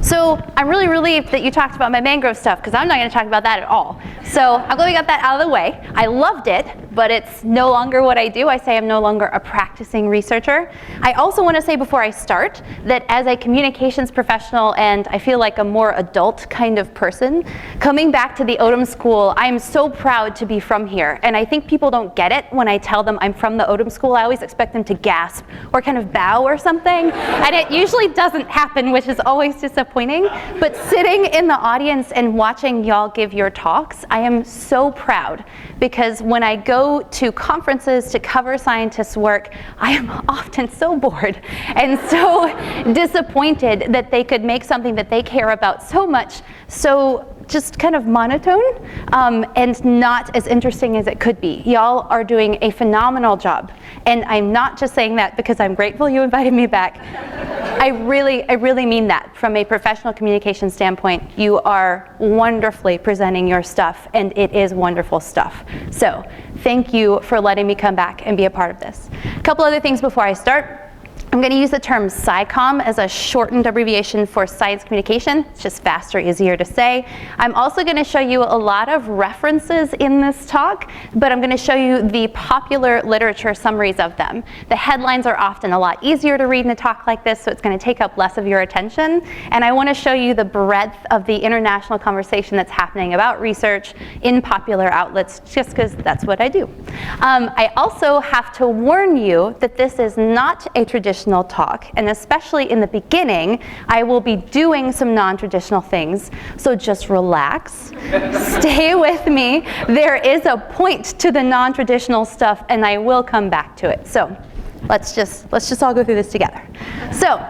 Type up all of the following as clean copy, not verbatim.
So I'm really relieved that you talked about my mangrove stuff, because I'm not going to talk about that at all. So I'm glad we got that out of the way. I loved it, but it's no longer what I do. I say I'm no longer a practicing researcher. I also want to say before I start that as a communications professional, and I feel like a more adult kind of person, coming back to the Odum School, I am so proud to be from here. And I think people don't get it when I tell them I'm from the Odum School. I always expect them to gasp or kind of bow or something. And it usually doesn't happen, which is always disappointing. But sitting in the audience and watching y'all give your talks, I am so proud, because when I go to conferences to cover scientists' work, I am often so bored and so disappointed that they could make something that they care about so much so just kind of monotone and not as interesting as it could be. Y'all are doing a phenomenal job. And I'm not just saying that because I'm grateful you invited me back. I really mean that. From a professional communication standpoint, you are wonderfully presenting your stuff, and it is wonderful stuff. So thank you for letting me come back and be a part of this. A couple other things before I start. I'm going to use the term SciComm as a shortened abbreviation for science communication. It's just faster, easier to say. I'm also going to show you a lot of references in this talk, but I'm going to show you the popular literature summaries of them. The headlines are often a lot easier to read in a talk like this, so it's going to take up less of your attention. And I want to show you the breadth of the international conversation that's happening about research in popular outlets, just because that's what I do. I also have to warn you that this is not a traditional talk, and especially in the beginning, I will be doing some non-traditional things, so just relax, stay with me. There is a point to the non-traditional stuff, and I will come back to it. So let's just all go through this together. So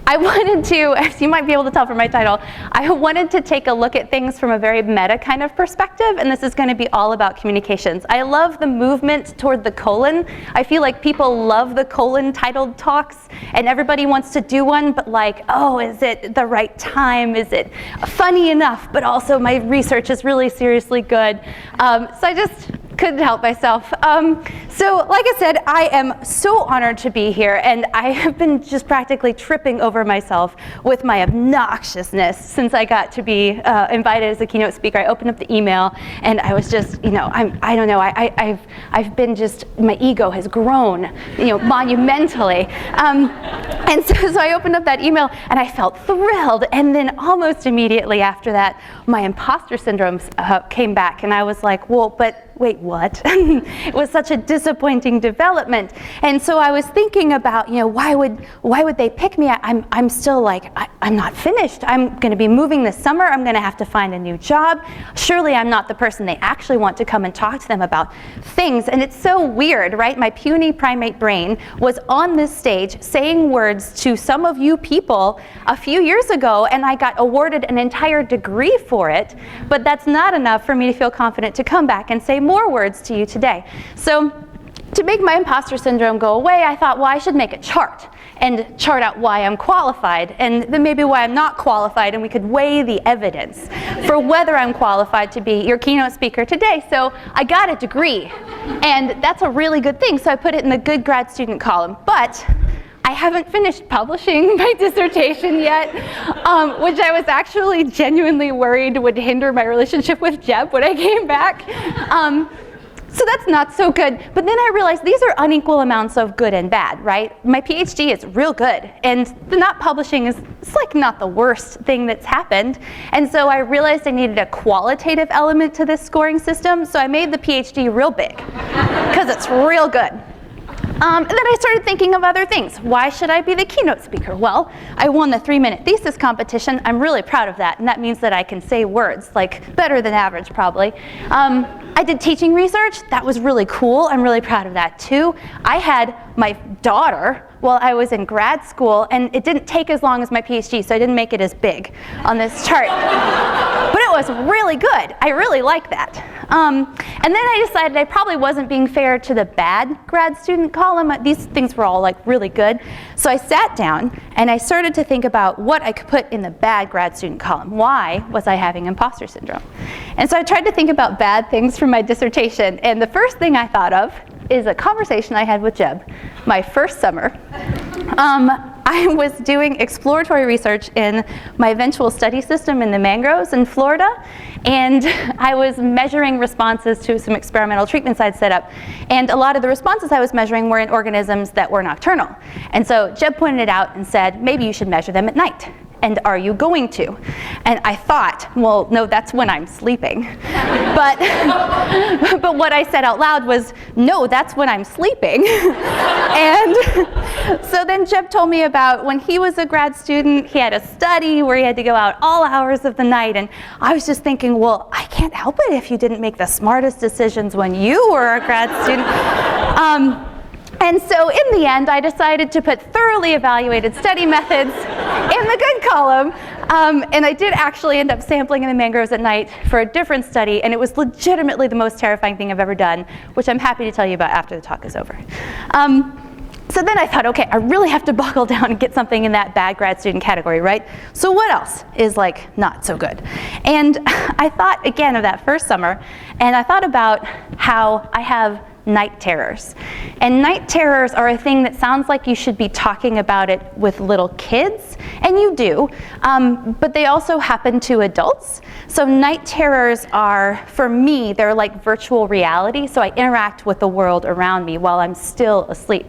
I wanted to, as you might be able to tell from my title, I wanted to take a look at things from a very meta kind of perspective, and this is going to be all about communications. I love the movement toward the colon. I feel like people love the colon titled talks, and everybody wants to do one, but like, oh, is it the right time? Is it funny enough? But also my research is really seriously good. So I just couldn't help myself. So like I said, I am so honored to be here, and I have been just practically tripping over myself with my obnoxiousness since I got to be invited as a keynote speaker. I opened up the email, and I was just, I don't know, I've been just, my ego has grown, monumentally. And so I opened up that email, and I felt thrilled, and then almost immediately after that, my imposter syndrome came back, and I was like, well, but wait, what? It was such a disappointing development. And so I was thinking about, why would they pick me? I'm still like, I'm not finished. I'm going to be moving this summer. I'm going to have to find a new job. Surely I'm not the person they actually want to come and talk to them about things. And it's so weird, right? My puny primate brain was on this stage saying words to some of you people a few years ago, and I got awarded an entire degree for it. But that's not enough for me to feel confident to come back and say more words to you today. So to make my imposter syndrome go away, I thought, well, I should make a chart and chart out why I'm qualified, and then maybe why I'm not qualified, and we could weigh the evidence for whether I'm qualified to be your keynote speaker today. So I got a degree, and that's a really good thing, so I put it in the good grad student column. But I haven't finished publishing my dissertation yet, which I was actually genuinely worried would hinder my relationship with Jeb when I came back. So that's not so good. But then I realized these are unequal amounts of good and bad, right? My PhD is real good, and the not publishing is like not the worst thing that's happened. And so I realized I needed a qualitative element to this scoring system, so I made the PhD real big, because it's real good. And then I started thinking of other things. Why should I be the keynote speaker? Well, I won the 3-minute thesis competition. I'm really proud of that, and that means that I can say words, like better than average probably. I did teaching research. That was really cool. I'm really proud of that too. I had my daughter while I was in grad school, and it didn't take as long as my PhD, so I didn't make it as big on this chart. But it was really good. I really like that. And then I decided I probably wasn't being fair to the bad grad student column. These things were all like really good. So I sat down and I started to think about what I could put in the bad grad student column. Why was I having imposter syndrome? And so I tried to think about bad things from my dissertation. And the first thing I thought of is a conversation I had with Jeb my first summer. I was doing exploratory research in my eventual study system in the mangroves in Florida, and I was measuring responses to some experimental treatments I'd set up. And a lot of the responses I was measuring were in organisms that were nocturnal. And so Jeb pointed it out and said, maybe you should measure them at night. And are you going to? And I thought, well, no, that's when I'm sleeping. But what I said out loud was, no, that's when I'm sleeping. And so then Jeb told me about when he was a grad student, he had a study where he had to go out all hours of the night. And I was just thinking, well, I can't help it if you didn't make the smartest decisions when you were a grad student. And so in the end, I decided to put thoroughly evaluated study methods in the good column. And I did actually end up sampling in the mangroves at night for a different study, and it was legitimately the most terrifying thing I've ever done, which I'm happy to tell you about after the talk is over. So then I thought, okay, I really have to buckle down and get something in that bad grad student category, right? So what else is like not so good? And I thought again of that first summer, and I thought about how I have night terrors. And night terrors are a thing that sounds like you should be talking about it with little kids, and you do, but they also happen to adults. So night terrors are, for me, they're like virtual reality, so I interact with the world around me while I'm still asleep.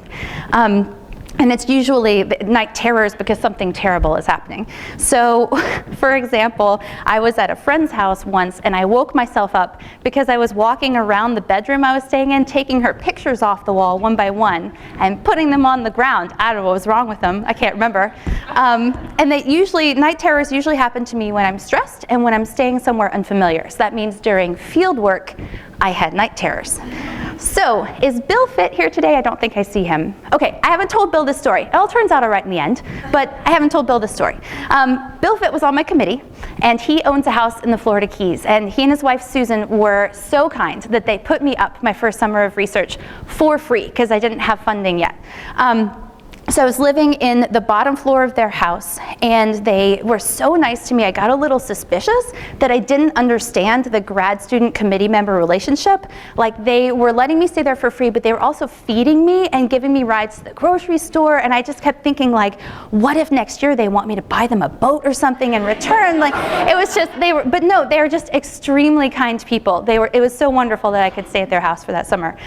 And it's usually night terrors because something terrible is happening. So, for example, I was at a friend's house once and I woke myself up because I was walking around the bedroom I was staying in, taking her pictures off the wall one by one and putting them on the ground. I don't know what was wrong with them, I can't remember. And night terrors usually happen to me when I'm stressed and when I'm staying somewhere unfamiliar. So that means during field work, I had night terrors. So, is Bill Fitt here today? I don't think I see him. Okay, I haven't told Bill this story. It all turns out all right in the end, but I haven't told Bill this story. Bill Fitt was on my committee, and he owns a house in the Florida Keys, and he and his wife Susan were so kind that they put me up my first summer of research for free, because I didn't have funding yet. So I was living in the bottom floor of their house, and they were so nice to me. I got a little suspicious that I didn't understand the grad student committee member relationship. Like, they were letting me stay there for free, but they were also feeding me and giving me rides to the grocery store, and I just kept thinking, like, what if next year they want me to buy them a boat or something in return? Like, it was just, they were just extremely kind people. It was so wonderful that I could stay at their house for that summer.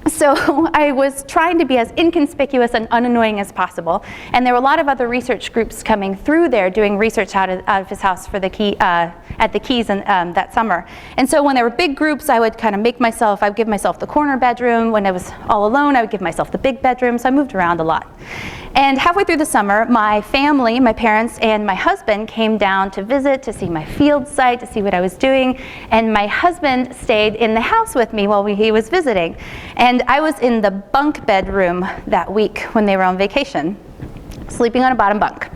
So I was trying to be as inconspicuous and unannoying as possible, and there were a lot of other research groups coming through there doing research out of his house for at the Keys that summer. And so when there were big groups, I would kind of I would give myself the corner bedroom. When I was all alone, I would give myself the big bedroom, so I moved around a lot. And halfway through the summer, my family, my parents and my husband came down to visit, to see my field site, to see what I was doing, and my husband stayed in the house with me while he was visiting. And I was in the bunk bedroom that week when they were on vacation, sleeping on a bottom bunk.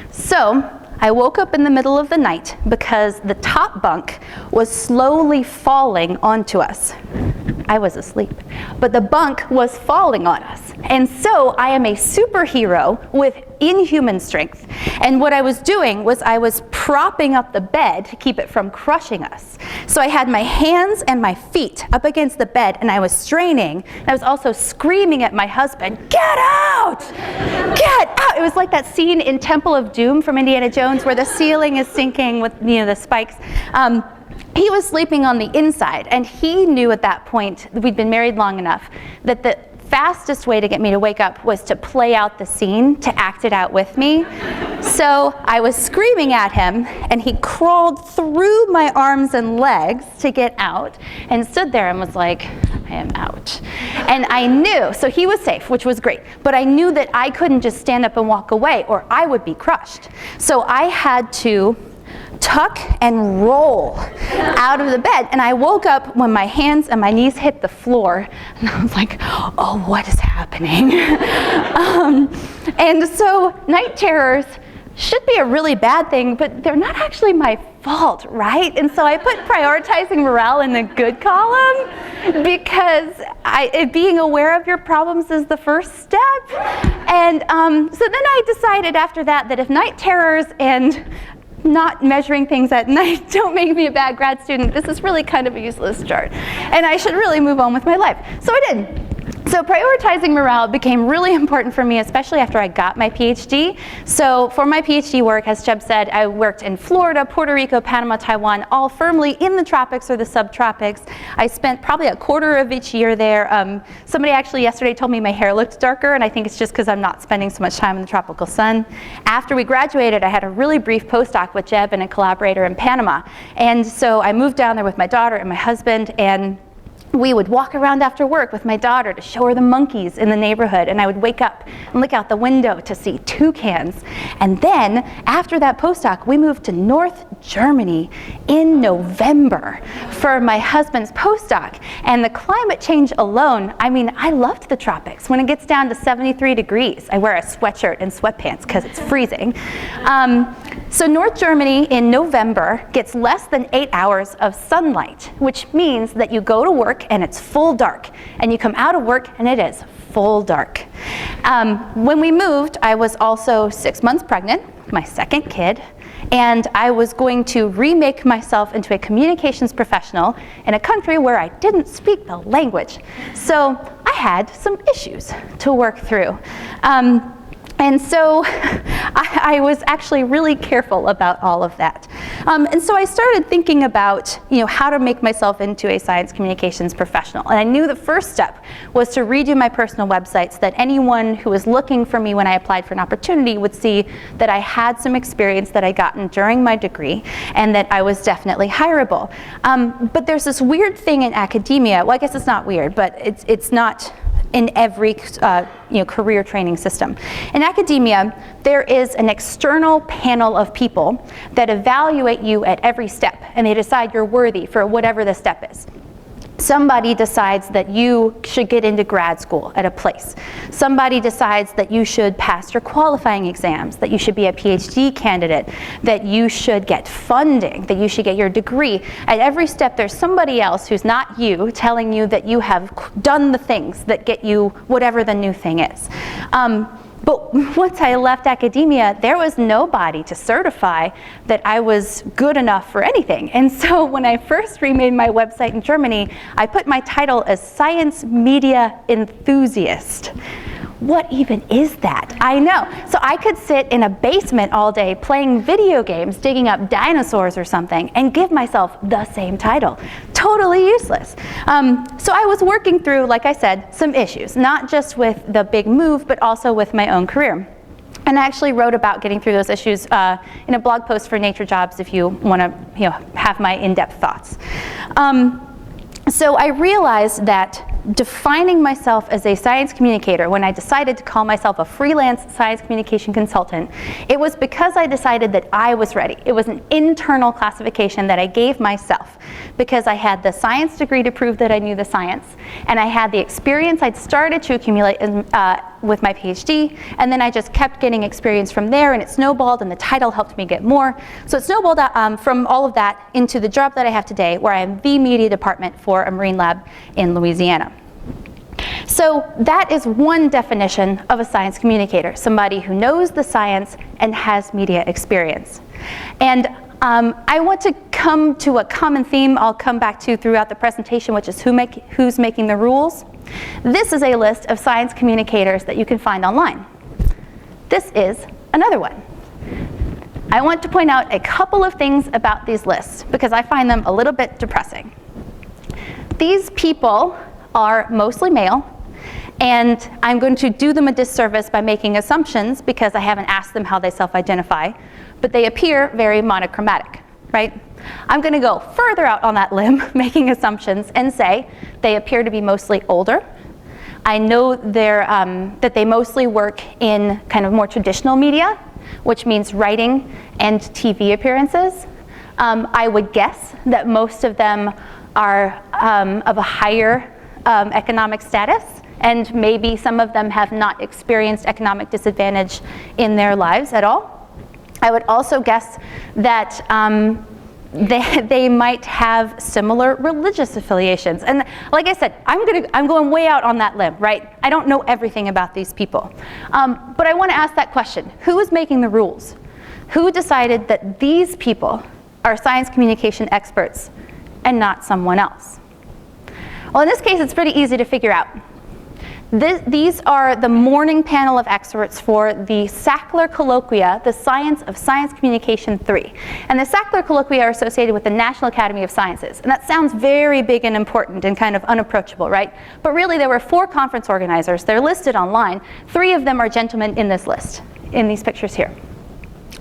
So I woke up in the middle of the night because the top bunk was slowly falling onto us. I was asleep, but the bunk was falling on us. And so I am a superhero with inhuman strength. And what I was doing was I was propping up the bed to keep it from crushing us. So I had my hands and my feet up against the bed, and I was straining. And I was also screaming at my husband, "Get out! Get out!" It was like that scene in Temple of Doom from Indiana Jones where the ceiling is sinking with, the spikes. He was sleeping on the inside, and he knew at that point, we'd been married long enough, that the fastest way to get me to wake up was to play out the scene, to act it out with me. So I was screaming at him, and he crawled through my arms and legs to get out, and stood there and was like, "I am out." And I knew, so he was safe, which was great, but I knew that I couldn't just stand up and walk away, or I would be crushed. So I had to tuck and roll out of the bed, and I woke up when my hands and my knees hit the floor, and I was like, oh, what is happening? And so night terrors should be a really bad thing, but they're not actually my fault, right? And so I put prioritizing morale in the good column because being aware of your problems is the first step. And so then I decided after that if night terrors and not measuring things at night don't make me a bad grad student, this is really kind of a useless chart, and I should really move on with my life. So I did. So prioritizing morale became really important for me, especially after I got my PhD. So for my PhD work, as Jeb said, I worked in Florida, Puerto Rico, Panama, Taiwan, all firmly in the tropics or the subtropics. I spent probably a quarter of each year there. Somebody actually yesterday told me my hair looked darker, and I think it's just because I'm not spending so much time in the tropical sun. After we graduated, I had a really brief postdoc with Jeb and a collaborator in Panama. And so I moved down there with my daughter and my husband, and we would walk around after work with my daughter to show her the monkeys in the neighborhood, and I would wake up and look out the window to see toucans. And then, after that postdoc, we moved to North Germany in November for my husband's postdoc. And the climate change alone, I mean, I loved the tropics. When it gets down to 73 degrees, I wear a sweatshirt and sweatpants because it's freezing. So North Germany in November gets less than 8 hours of sunlight, which means that you go to work and it's full dark, and you come out of work and it is full dark. When we moved, I was also 6 months pregnant, my second kid, and I was going to remake myself into a communications professional in a country where I didn't speak the language. So I had some issues to work through. And so I was actually really careful about all of that. And so I started thinking about, how to make myself into a science communications professional. And I knew the first step was to redo my personal website so that anyone who was looking for me when I applied for an opportunity would see that I had some experience that I'd gotten during my degree and that I was definitely hireable. But there's this weird thing in academia. Well, I guess it's not weird, but it's not in every career training system. In academia, there is an external panel of people that evaluate you at every step, and they decide you're worthy for whatever the step is. Somebody decides that you should get into grad school at a place. Somebody decides that you should pass your qualifying exams, that you should be a PhD candidate, that you should get funding, that you should get your degree. At every step, there's somebody else who's not you telling you that you have done the things that get you whatever the new thing is. But once I left academia, there was nobody to certify that I was good enough for anything. And so when I first remade my website in Germany, I put my title as Science Media Enthusiast. What even is that? I know. So I could sit in a basement all day playing video games, digging up dinosaurs or something, and give myself the same title. Totally useless. So I was working through, like I said, some issues, not just with the big move, but also with my own career. And I actually wrote about getting through those issues in a blog post for Nature Jobs if you want to have my in-depth thoughts. So I realized that defining myself as a science communicator, when I decided to call myself a freelance science communication consultant, it was because I decided that I was ready. It was an internal classification that I gave myself because I had the science degree to prove that I knew the science, and I had the experience I'd started to accumulate with my PhD, and then I just kept getting experience from there, and it snowballed, and the title helped me get more. So it snowballed from all of that into the job that I have today, where I am the media department for a marine lab in Louisiana. So that is one definition of a science communicator, somebody who knows the science and has media experience. And I want to come to a common theme I'll come back to throughout the presentation, which is who's making the rules. This is a list of science communicators that you can find online. This is another one. I want to point out a couple of things about these lists because I find them a little bit depressing. These people are mostly male, and I'm going to do them a disservice by making assumptions because I haven't asked them how they self-identify, but they appear very monochromatic, right? I'm going to go further out on that limb, making assumptions, and say they appear to be mostly older. I know that they mostly work in kind of more traditional media, which means writing and TV appearances. I would guess that most of them are of a higher economic status, and maybe some of them have not experienced economic disadvantage in their lives at all. I would also guess that they might have similar religious affiliations. And like I said, I'm going way out on that limb, right? I don't know everything about these people. But I want to ask that question. Who is making the rules? Who decided that these people are science communication experts and not someone else? Well, in this case, it's pretty easy to figure out. These are the morning panel of experts for the Sackler Colloquia, the Science of Science Communication 3. And the Sackler Colloquia are associated with the National Academy of Sciences. And that sounds very big and important and kind of unapproachable, right? But really, there were 4 conference organizers. They're listed online. 3 of them are gentlemen in this list, in these pictures here.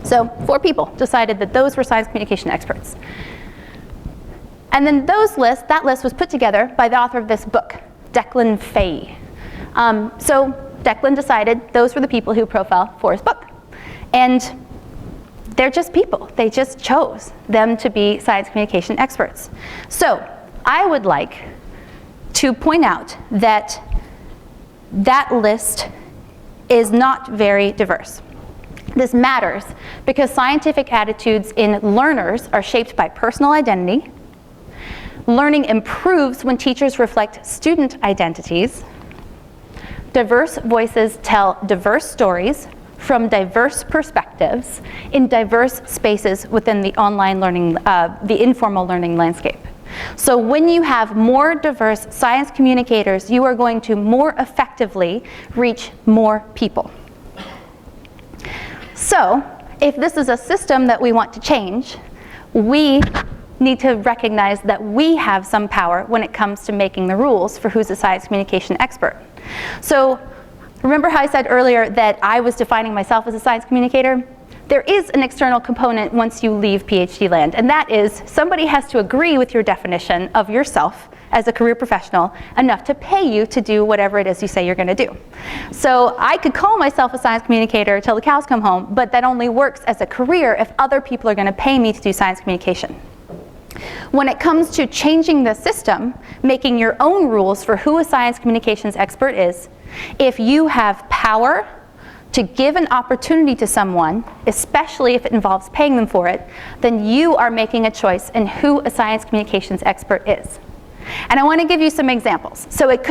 So 4 people decided that those were science communication experts. And then that list was put together by the author of this book, Declan Fay. So Declan decided those were the people who profile for his book. And they're just people. They just chose them to be science communication experts. So I would like to point out that that list is not very diverse. This matters because scientific attitudes in learners are shaped by personal identity. Learning improves when teachers reflect student identities. Diverse voices tell diverse stories from diverse perspectives in diverse spaces within the online learning, the informal learning landscape. So when you have more diverse science communicators, you are going to more effectively reach more people. So if this is a system that we want to change, we need to recognize that we have some power when it comes to making the rules for who's a science communication expert. So remember how I said earlier that I was defining myself as a science communicator? There is an external component once you leave PhD land, and that is somebody has to agree with your definition of yourself as a career professional enough to pay you to do whatever it is you say you're going to do. So I could call myself a science communicator till the cows come home, but that only works as a career if other people are going to pay me to do science communication. When it comes to changing the system, making your own rules for who a science communications expert is, if you have power to give an opportunity to someone, especially if it involves paying them for it, then you are making a choice in who a science communications expert is. And I want to give you some examples. So it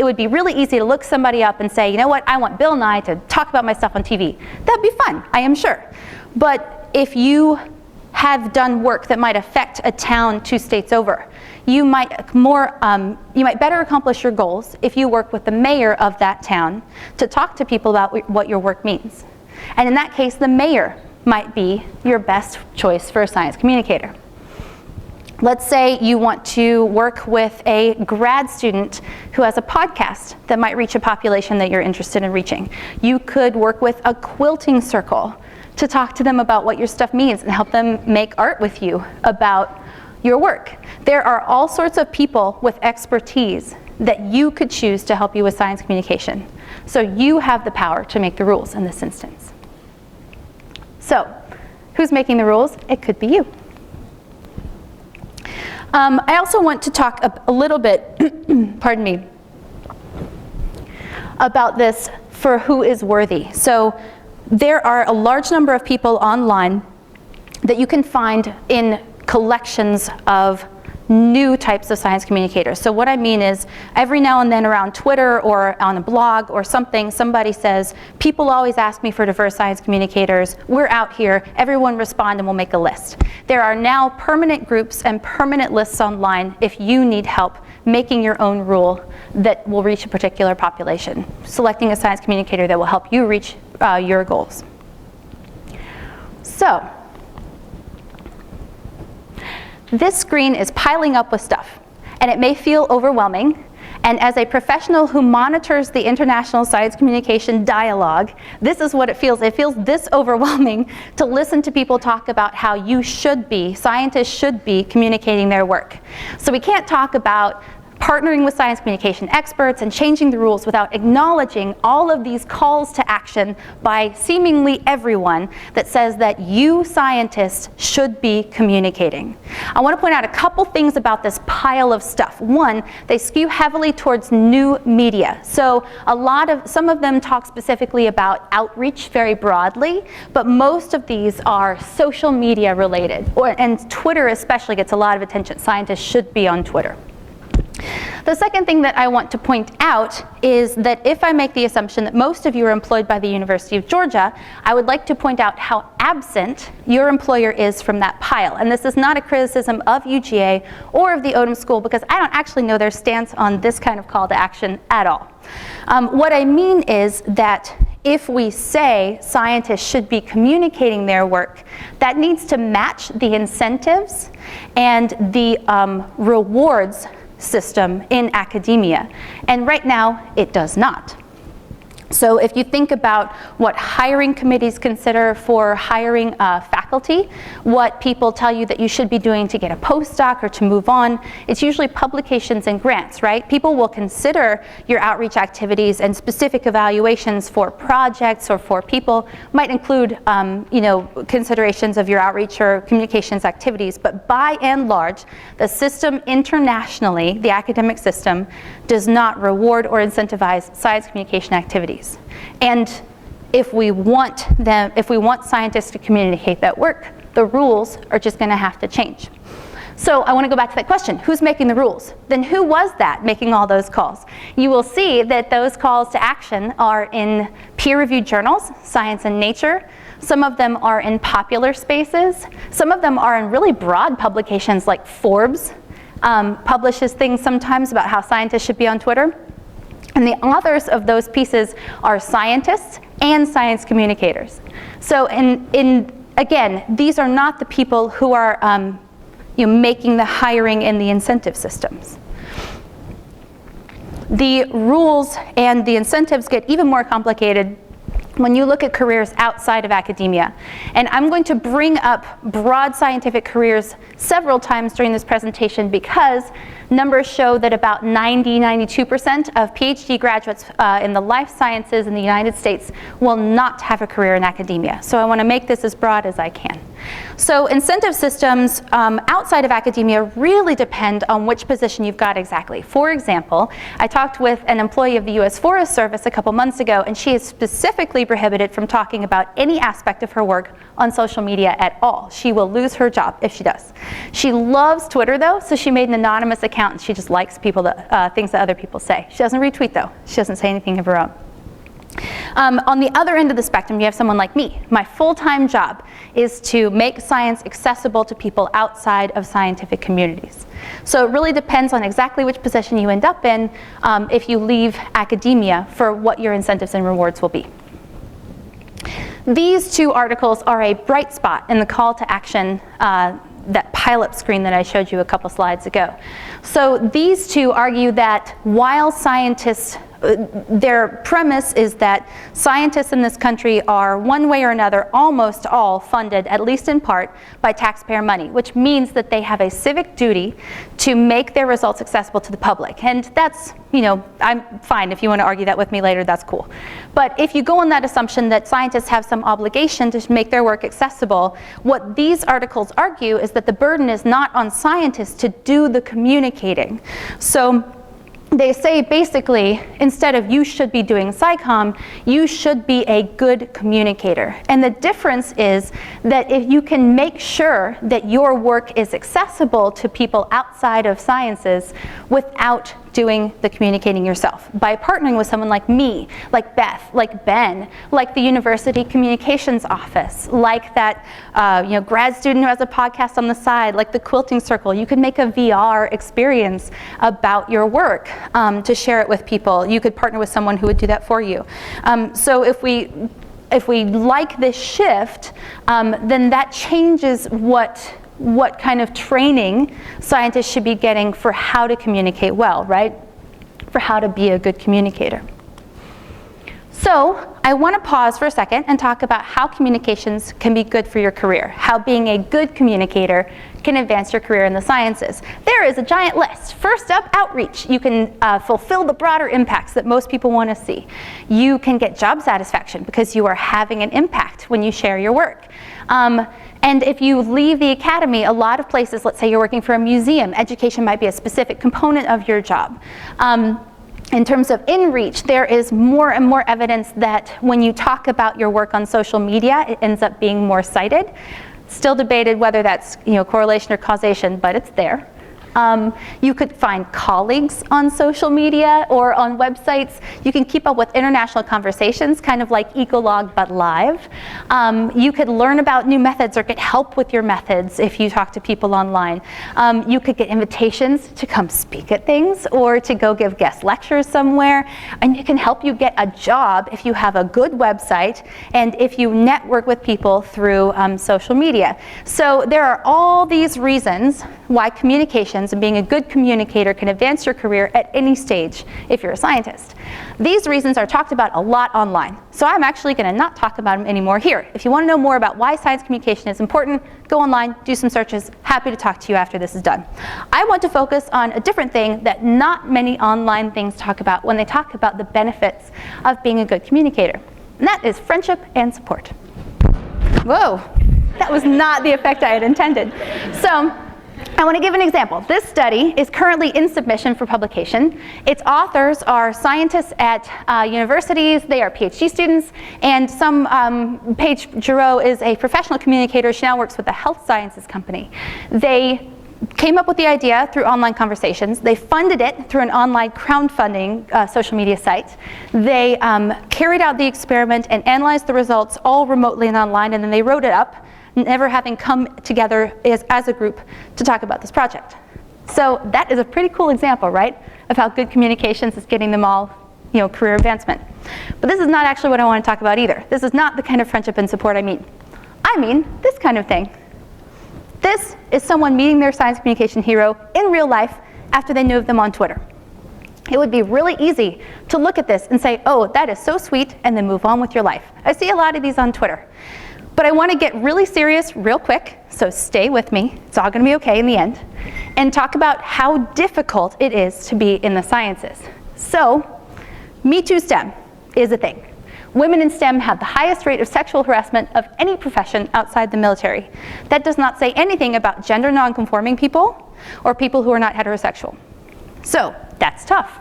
would be really easy to look somebody up and say, you know what, I want Bill Nye to talk about my stuff on TV. That'd be fun, I am sure. But if you have done work that might affect a town 2 states over, you might better accomplish your goals if you work with the mayor of that town to talk to people about what your work means. And in that case, the mayor might be your best choice for a science communicator. Let's say you want to work with a grad student who has a podcast that might reach a population that you're interested in reaching. You could work with a quilting circle to talk to them about what your stuff means and help them make art with you about your work. There are all sorts of people with expertise that you could choose to help you with science communication. So you have the power to make the rules in this instance. So who's making the rules? It could be you. I also want to talk a little bit, pardon me, about this for who is worthy. So there are a large number of people online that you can find in collections of new types of science communicators. So what I mean is every now and then around Twitter or on a blog or something, somebody says, people always ask me for diverse science communicators. We're out here. Everyone respond and we'll make a list. There are now permanent groups and permanent lists online if you need help making your own rule that will reach a particular population, selecting a science communicator that will help you reach your goals. So this screen is piling up with stuff, and it may feel overwhelming. And as a professional who monitors the international science communication dialogue, this is what it feels. It feels this overwhelming to listen to people talk about how scientists should be communicating their work. So we can't talk about partnering with science communication experts and changing the rules without acknowledging all of these calls to action by seemingly everyone that says that you scientists should be communicating. I want to point out a couple things about this pile of stuff. One, they skew heavily towards new media. So some of them talk specifically about outreach very broadly, but most of these are social media related, and Twitter especially gets a lot of attention. Scientists should be on Twitter. The second thing that I want to point out is that if I make the assumption that most of you are employed by the University of Georgia, I would like to point out how absent your employer is from that pile. And this is not a criticism of UGA or of the Odum School, because I don't actually know their stance on this kind of call to action at all. What I mean is that if we say scientists should be communicating their work, that needs to match the incentives and the rewards system in academia. And right now, it does not. So if you think about what hiring committees consider for hiring faculty, what people tell you that you should be doing to get a postdoc or to move on, it's usually publications and grants, right? People will consider your outreach activities, and specific evaluations for projects or for people might include considerations of your outreach or communications activities. But by and large, the system internationally, the academic system, does not reward or incentivize science communication activities. And if we want scientists to communicate that work, the rules are just going to have to change. So I want to go back to that question, who's making the rules? Then who was that making all those calls? You will see that those calls to action are in peer-reviewed journals, Science and Nature. Some of them are in popular spaces. Some of them are in really broad publications like Forbes publishes things sometimes about how scientists should be on Twitter. And the authors of those pieces are scientists and science communicators. So again, these are not the people who are making the hiring and the incentive systems. The rules and the incentives get even more complicated when you look at careers outside of academia. And I'm going to bring up broad scientific careers several times during this presentation, because numbers show that about 92% of PhD graduates in the life sciences in the United States will not have a career in academia. So I want to make this as broad as I can. So incentive systems outside of academia really depend on which position you've got exactly. For example, I talked with an employee of the U.S. Forest Service a couple months ago, and she is specifically prohibited from talking about any aspect of her work on social media at all. She will lose her job if she does. She loves Twitter though, so she made an anonymous account, and she just likes things that other people say. She doesn't retweet though. She doesn't say anything of her own. On the other end of the spectrum, you have someone like me. My full-time job is to make science accessible to people outside of scientific communities. So it really depends on exactly which position you end up in if you leave academia, for what your incentives and rewards will be. These two articles are a bright spot in the call to action, that pilot screen that I showed you a couple slides ago. So these two argue that while scientists, their premise is that scientists in this country are one way or another almost all funded, at least in part, by taxpayer money, which means that they have a civic duty to make their results accessible to the public. And that's, I'm fine if you want to argue that with me later, that's cool. But if you go on that assumption that scientists have some obligation to make their work accessible, what these articles argue is that the burden is not on scientists to do the communicating. So they say basically, instead of you should be doing SciComm, you should be a good communicator. And the difference is that if you can make sure that your work is accessible to people outside of sciences without doing the communicating yourself, by partnering with someone like me, like Beth, like Ben, like the University Communications Office, like that grad student who has a podcast on the side, like the Quilting Circle. You could make a VR experience about your work to share it with people. You could partner with someone who would do that for you. So if we like this shift, then that changes what kind of training scientists should be getting for how to communicate well, right? For how to be a good communicator. So I want to pause for a second and talk about how communications can be good for your career, how being a good communicator can advance your career in the sciences. There is a giant list. First up, outreach. You can fulfill the broader impacts that most people want to see. You can get job satisfaction because you are having an impact when you share your work. And if you leave the academy, a lot of places, let's say you're working for a museum, education might be a specific component of your job. In terms of in-reach, there is more and more evidence that when you talk about your work on social media, it ends up being more cited. Still debated whether that's correlation or causation, but it's there. You could find colleagues on social media or on websites. You can keep up with international conversations, kind of like Ecolog but live. You could learn about new methods or get help with your methods if you talk to people online. You could get invitations to come speak at things or to go give guest lectures somewhere. And it can help you get a job if you have a good website and if you network with people through social media. So there are all these reasons why communications and being a good communicator can advance your career at any stage if you're a scientist. These reasons are talked about a lot online, so I'm actually going to not talk about them anymore here. If you want to know more about why science communication is important, go online, do some searches. Happy to talk to you after this is done. I want to focus on a different thing that not many online things talk about when they talk about the benefits of being a good communicator, and that is friendship and support. Whoa, that was not the effect I had intended. So I want to give an example. This study is currently in submission for publication. Its authors are scientists at universities. They are PhD students. And Paige Giroux is a professional communicator. She now works with a health sciences company. They came up with the idea through online conversations. They funded it through an online crowdfunding social media site. They carried out the experiment and analyzed the results all remotely and online, and then they wrote it up, never having come together as a group to talk about this project. So that is a pretty cool example, right, of how good communications is getting them all, career advancement. But this is not actually what I want to talk about either. This is not the kind of friendship and support I mean. I mean this kind of thing. This is someone meeting their science communication hero in real life after they knew them on Twitter. It would be really easy to look at this and say, oh, that is so sweet, and then move on with your life. I see a lot of these on Twitter. But I want to get really serious real quick, so stay with me. It's all going to be okay in the end. And talk about how difficult it is to be in the sciences. So, Me Too STEM is a thing. Women in STEM have the highest rate of sexual harassment of any profession outside the military. That does not say anything about gender nonconforming people or people who are not heterosexual. So, that's tough.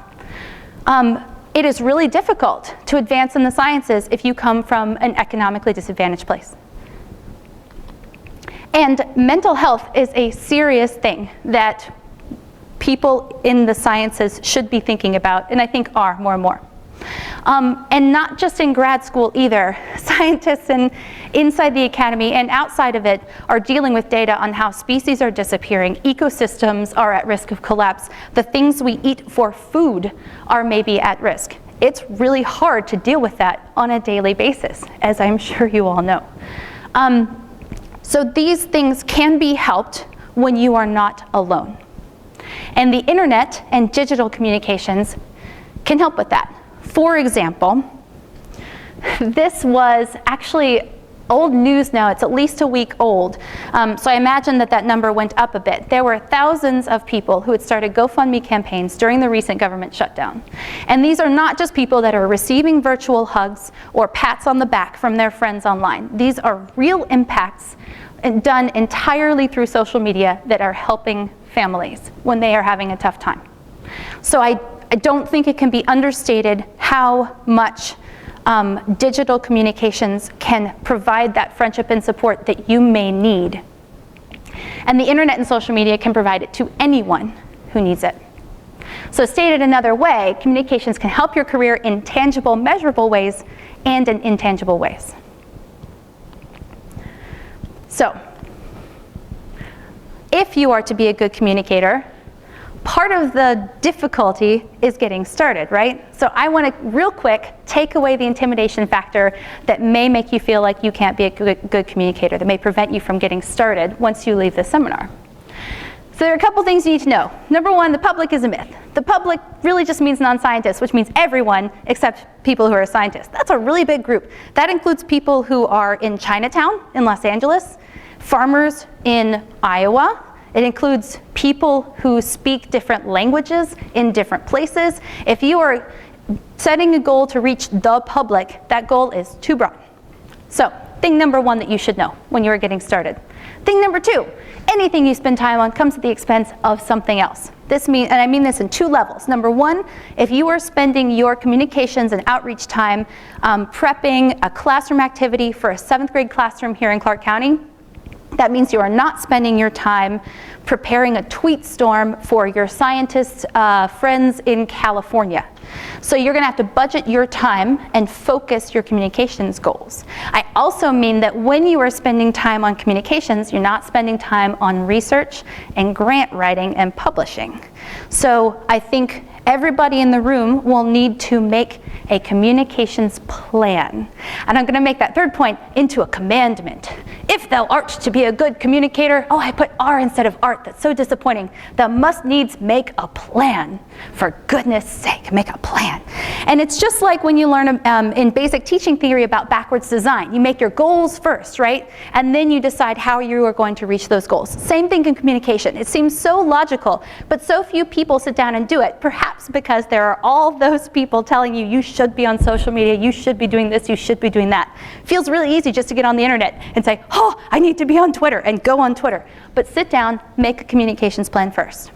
It is really difficult to advance in the sciences if you come from an economically disadvantaged place. And mental health is a serious thing that people in the sciences should be thinking about, and I think are more and more. And not just in grad school either. Scientists inside the academy and outside of it are dealing with data on how species are disappearing, ecosystems are at risk of collapse, the things we eat for food are maybe at risk. It's really hard to deal with that on a daily basis, as I'm sure you all know. So these things can be helped when you are not alone. And the internet and digital communications can help with that. For example, this was actually old news now. It's at least a week old. So I imagine that number went up a bit. There were thousands of people who had started GoFundMe campaigns during the recent government shutdown. And these are not just people that are receiving virtual hugs or pats on the back from their friends online. These are real impacts done entirely through social media that are helping families when they are having a tough time. So I don't think it can be understated how much digital communications can provide that friendship and support that you may need. And the internet and social media can provide it to anyone who needs it. So stated another way, communications can help your career in tangible, measurable ways and in intangible ways. So, if you are to be a good communicator, part of the difficulty is getting started, right? So I want to, real quick, take away the intimidation factor that may make you feel like you can't be a good communicator, that may prevent you from getting started once you leave the seminar. So there are a couple things you need to know. Number one, the public is a myth. The public really just means non-scientists, which means everyone except people who are scientists. That's a really big group. That includes people who are in Chinatown in Los Angeles, farmers in Iowa. It includes people who speak different languages in different places. If you are setting a goal to reach the public, that goal is too broad. So, thing number one that you should know when you are getting started. Thing number two, anything you spend time on comes at the expense of something else. This means, and I mean this in two levels. Number one, if you are spending your communications and outreach time prepping a classroom activity for a 7th grade classroom here in Clark County, That means you are not spending your time preparing a tweet storm for your scientist friends in California. So you're going to have to budget your time and focus your communications goals. I also mean that when you are spending time on communications, you're not spending time on research and grant writing and publishing. So I think everybody in the room will need to make a communications plan. And I'm going to make that third point into a commandment. If thou art to be a good communicator, oh, I put R instead of art. That's so disappointing. Thou must needs make a plan. For goodness sake, make a plan. And it's just like when you learn in basic teaching theory about backwards design. You make your goals first, right? And then you decide how you are going to reach those goals. Same thing in communication. It seems so logical, but so few people sit down and do it, perhaps because there are all those people telling you you should be on social media, you should be doing this, you should be doing that. Feels really easy just to get on the internet and say, oh, I need to be on Twitter, and go on Twitter. But sit down, make a communications plan first.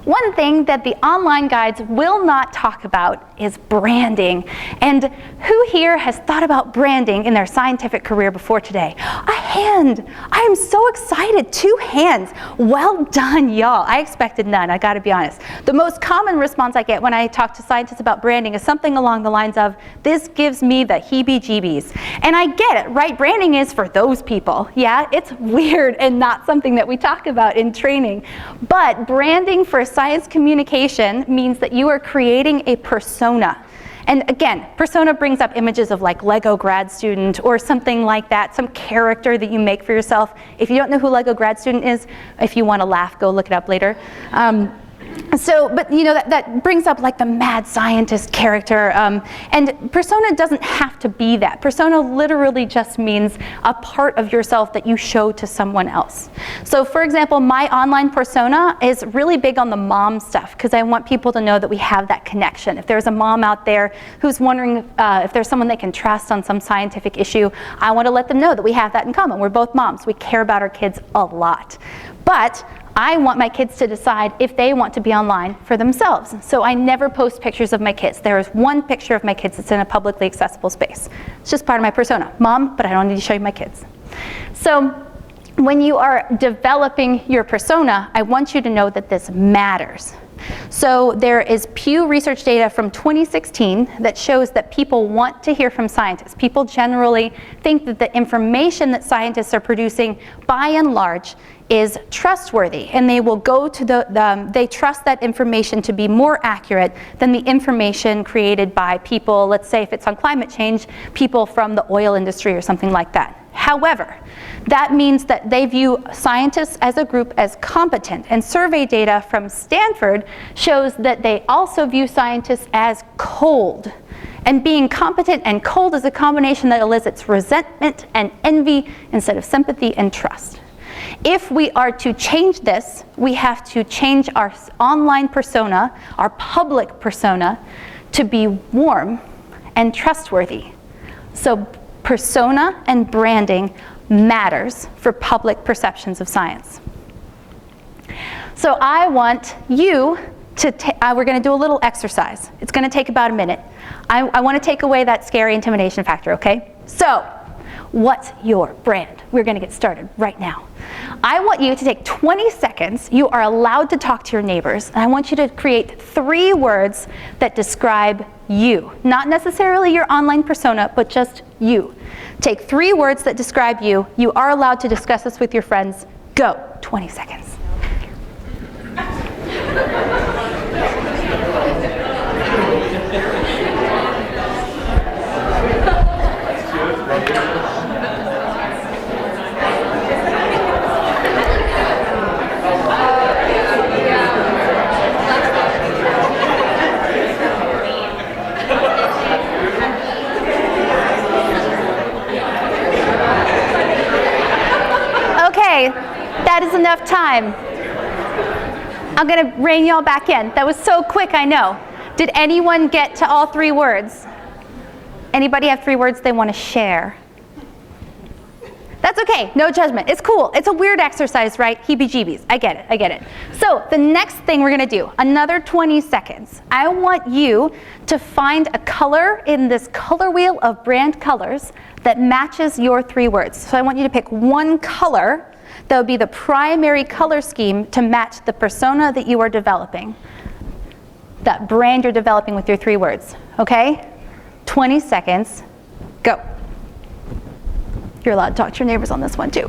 One thing that the online guides will not talk about is branding. And who here has thought about branding in their scientific career before today? A hand. I am so excited. 2 hands. Well done, y'all. I expected none, I gotta be honest. The most common response I get when I talk to scientists about branding is something along the lines of, this gives me the heebie-jeebies. And I get it, right? Branding is for those people. Yeah, it's weird and not something that we talk about in training. But branding for science communication means that you are creating a persona. And again, persona brings up images of like Lego grad student or something like that, some character that you make for yourself. If you don't know who Lego grad student is, if you want to laugh, go look it up later. But you know, that brings up like the mad scientist character, and persona doesn't have to be that. Persona literally just means a part of yourself that you show to someone else. So for example, my online persona is really big on the mom stuff because I want people to know that we have that connection. If there's a mom out there who's wondering if there's someone they can trust on some scientific issue, I want to let them know that we have that in common. We're both moms. We care about our kids a lot. But I want my kids to decide if they want to be online for themselves. So I never post pictures of my kids. There is one picture of my kids that's in a publicly accessible space. It's just part of my persona. Mom, but I don't need to show you my kids. So when you are developing your persona, I want you to know that this matters. So there is Pew Research data from 2016 that shows that people want to hear from scientists. People generally think that the information that scientists are producing, by and large, is trustworthy, and they will go to they trust that information to be more accurate than the information created by people, let's say if it's on climate change, people from the oil industry or something like that. However, that means that they view scientists as a group as competent, and survey data from Stanford shows that they also view scientists as cold. And being competent and cold is a combination that elicits resentment and envy instead of sympathy and trust. If we are to change this, we have to change our online persona, our public persona, to be warm and trustworthy. So persona and branding matters for public perceptions of science. So I want you to, we're going to do a little exercise. It's going to take about a minute. I want to take away that scary intimidation factor, okay? So, what's your brand? We're going to get started right now. I want you to take 20 seconds. You are allowed to talk to your neighbors. And I want you to create 3 words that describe you. Not necessarily your online persona, but just you. Take 3 words that describe you. You are allowed to discuss this with your friends. Go. 20 seconds. Okay, that is enough time. I'm going to rein y'all back in. That was so quick, I know. Did anyone get to all 3 words? Anybody have 3 words they want to share? That's okay, no judgment. It's cool. It's a weird exercise, right? Heebie-jeebies. I get it, I get it. So the next thing we're going to do, another 20 seconds. I want you to find a color in this color wheel of brand colors that matches your 3 words. So I want you to pick one color that would be the primary color scheme to match the persona that you are developing, that brand you're developing with your 3 words, okay? 20 seconds, go. You're allowed to talk to your neighbors on this one too.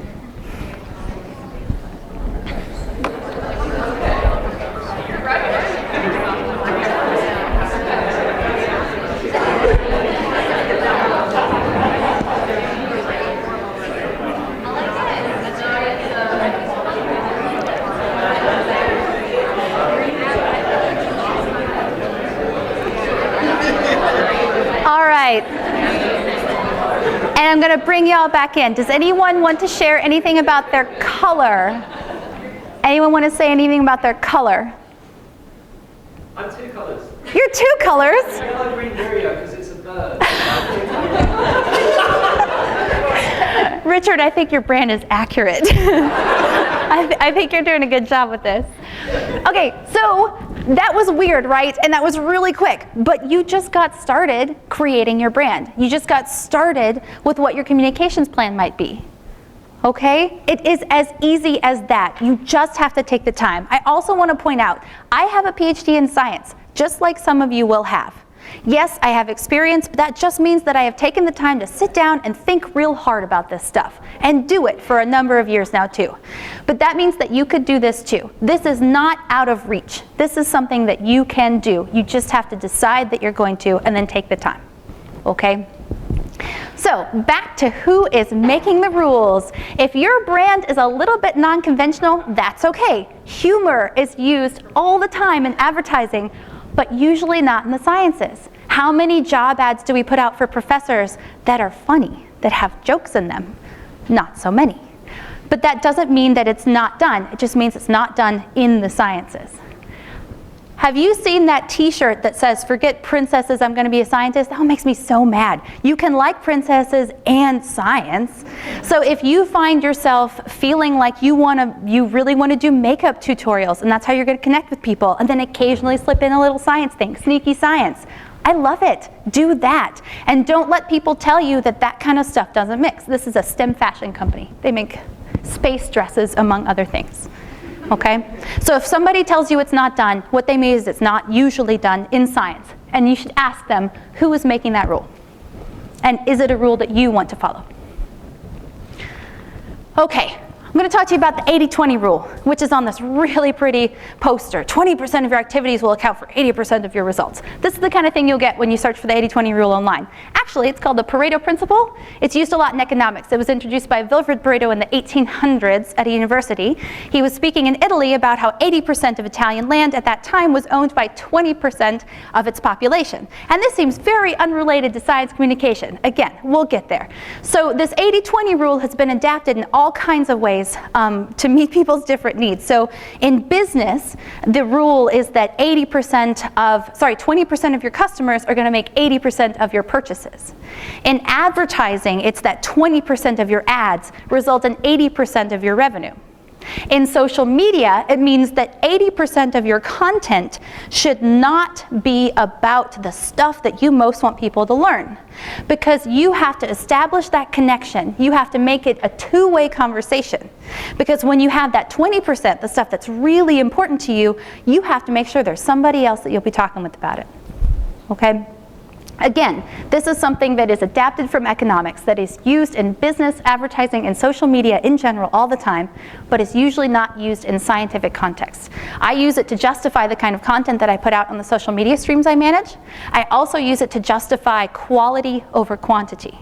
And I'm going to bring y'all back in. Does anyone want to share anything about their color? Anyone want to say anything about their color? I'm 2 colors. You're 2 colors? I like green vireo because it's a bird. Richard, I think your brand is accurate. I think you're doing a good job with this. Okay, so that was weird, right? And that was really quick. But you just got started creating your brand. You just got started with what your communications plan might be. Okay? It is as easy as that. You just have to take the time. I also want to point out, I have a PhD in science, just like some of you will have. Yes, I have experience, but that just means that I have taken the time to sit down and think real hard about this stuff, and do it for a number of years now too. But that means that you could do this too. This is not out of reach. This is something that you can do. You just have to decide that you're going to, and then take the time. Okay? So, back to who is making the rules. If your brand is a little bit non-conventional, that's okay. Humor is used all the time in advertising, but usually not in the sciences. How many job ads do we put out for professors that are funny, that have jokes in them? Not so many. But that doesn't mean that it's not done. It just means it's not done in the sciences. Have you seen that t-shirt that says, "Forget princesses, I'm going to be a scientist"? That makes me so mad. You can like princesses and science. So if you find yourself feeling like you really want to do makeup tutorials, and that's how you're going to connect with people, and then occasionally slip in a little science thing, sneaky science, I love it. Do that. And don't let people tell you that that kind of stuff doesn't mix. This is a STEM fashion company. They make space dresses, among other things. Okay? So if somebody tells you it's not done, what they mean is it's not usually done in science. And you should ask them, who is making that rule? And is it a rule that you want to follow? Okay, I'm going to talk to you about the 80-20 rule, which is on this really pretty poster. 20% of your activities will account for 80% of your results. This is the kind of thing you'll get when you search for the 80-20 rule online. Actually, it's called the Pareto principle. It's used a lot in economics. It was introduced by Wilfred Pareto in the 1800s at a university. He was speaking in Italy about how 80% of Italian land at that time was owned by 20% of its population. And this seems very unrelated to science communication. Again, we'll get there. So this 80-20 rule has been adapted in all kinds of ways to meet people's different needs. So in business, the rule is that 20% of your customers are going to make 80% of your purchases. In advertising, it's that 20% of your ads result in 80% of your revenue. In social media, it means that 80% of your content should not be about the stuff that you most want people to learn. Because you have to establish that connection. You have to make it a two-way conversation. Because when you have that 20%, the stuff that's really important to you, you have to make sure there's somebody else that you'll be talking with about it. Okay? Again, this is something that is adapted from economics, that is used in business, advertising, and social media in general all the time, but is usually not used in scientific contexts. I use it to justify the kind of content that I put out on the social media streams I manage. I also use it to justify quality over quantity.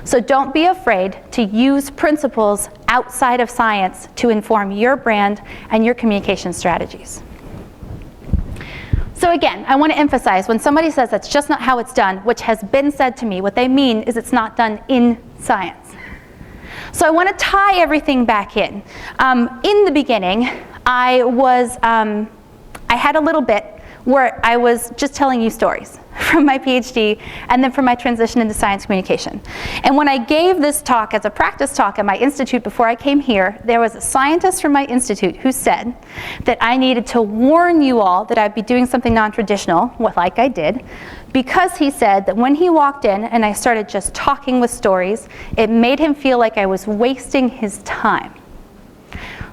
So don't be afraid to use principles outside of science to inform your brand and your communication strategies. So again, I want to emphasize, when somebody says that's just not how it's done, which has been said to me, what they mean is it's not done in science. So I want to tie everything back in. In the beginning, I had a little bit where I was just telling you stories from my PhD and then from my transition into science communication. And when I gave this talk as a practice talk at my institute before I came here, there was a scientist from my institute who said that I needed to warn you all that I'd be doing something non-traditional, like I did, because he said that when he walked in and I started just talking with stories, it made him feel like I was wasting his time.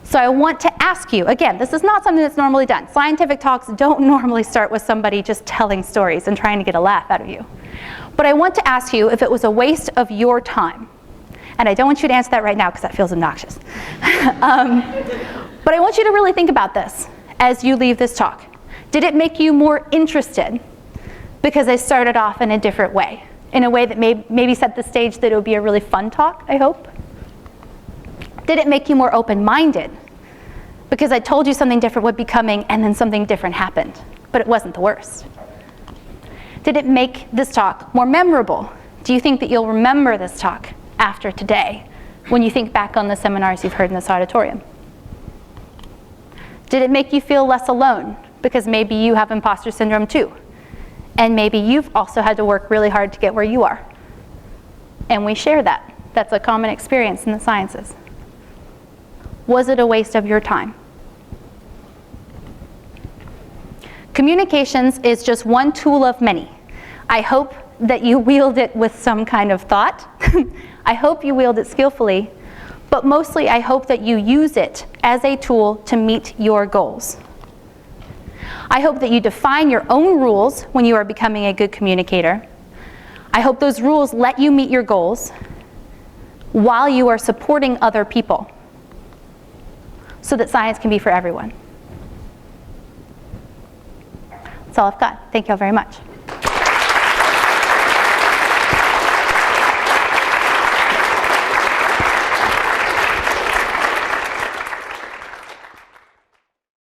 So I want to ask you, again, this is not something that's normally done. Scientific talks don't normally start with somebody just telling stories and trying to get a laugh out of you. But I want to ask you if it was a waste of your time. And I don't want you to answer that right now because that feels obnoxious. But I want you to really think about this as you leave this talk. Did it make you more interested because I started off in a different way? In a way that maybe set the stage that it would be a really fun talk, I hope? Did it make you more open-minded? Because I told you something different would be coming and then something different happened, but it wasn't the worst. Did it make this talk more memorable? Do you think that you'll remember this talk after today when you think back on the seminars you've heard in this auditorium? Did it make you feel less alone? Because maybe you have imposter syndrome too. And maybe you've also had to work really hard to get where you are. And we share that. That's a common experience in the sciences. Was it a waste of your time? Communications is just one tool of many. I hope that you wield it with some kind of thought. I hope you wield it skillfully, but mostly I hope that you use it as a tool to meet your goals. I hope that you define your own rules when you are becoming a good communicator. I hope those rules let you meet your goals while you are supporting other people, so that science can be for everyone. That's all I've got. Thank you all very much.